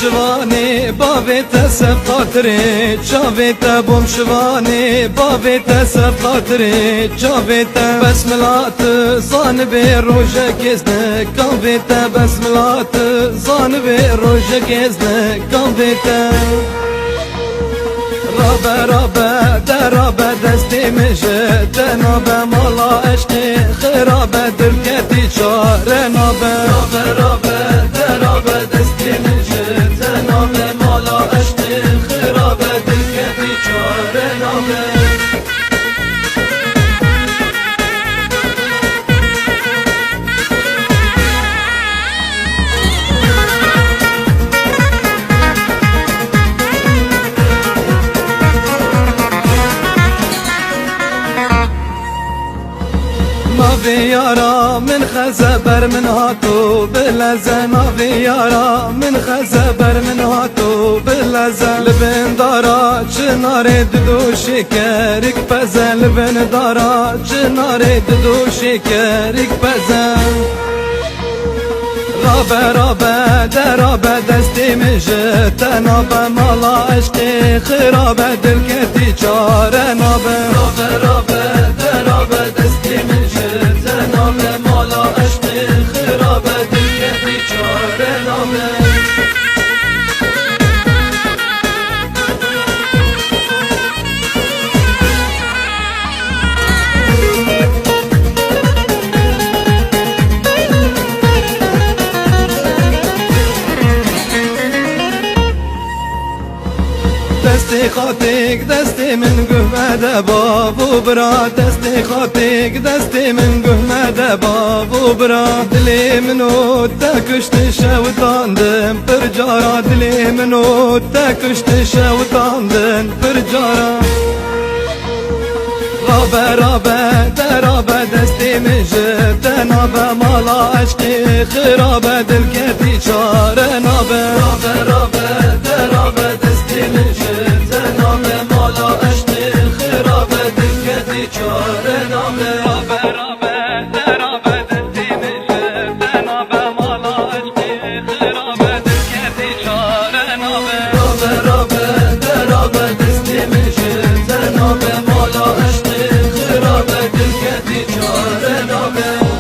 شواني بابي تسف خاطري شافيت بوم شواني بابي تسف خاطري شافيت بسملات صان بروجك يزنك كافيت بسملات صان بروجك يزنك كافيت رابا رابا درابا دستي مجد نابا مالا عشقي خرابا دركتي شار نابا رابا رابا درابا دستي مجد نابا مالا عشقي خرابا دركتي شار نابا نافي يارا من خزبر من هاتو بلزن نافي يارا من خزبر من هاتو بلزن لبن دارا چناري ددو شكرك بزن لبن دارا چناري ددو شكرك بزن رابا رابا درابا دستي مجد نابا مالا عشقي خرابا دلكتي چار نابا رابا رابا درابا دستي مجد نابا مالا عشقي خرابا دلكتي چار نابا دستي خاطيك دستي من قهمة بابو برا دستي خاطيك دستي من قهمة بابو برا دلي منو تاكشت شوطاندن برجارا دلي منو تاكشت شوطاندن برجارا رابا رابا درابا دستي مجد نابا مالا عشقي خرابا دلكتي شار نابا رابا رابا درابا دستي مجد نابا مالا عشقي خرابا دلكتي شار نابا رابا رابا درابا دستي مجد نابا مالا عشقي خرابا دلكتي شار نابا رابا رابا درابا دستي مجد نابا مالا عشقي خرابا دلكتي شار نابا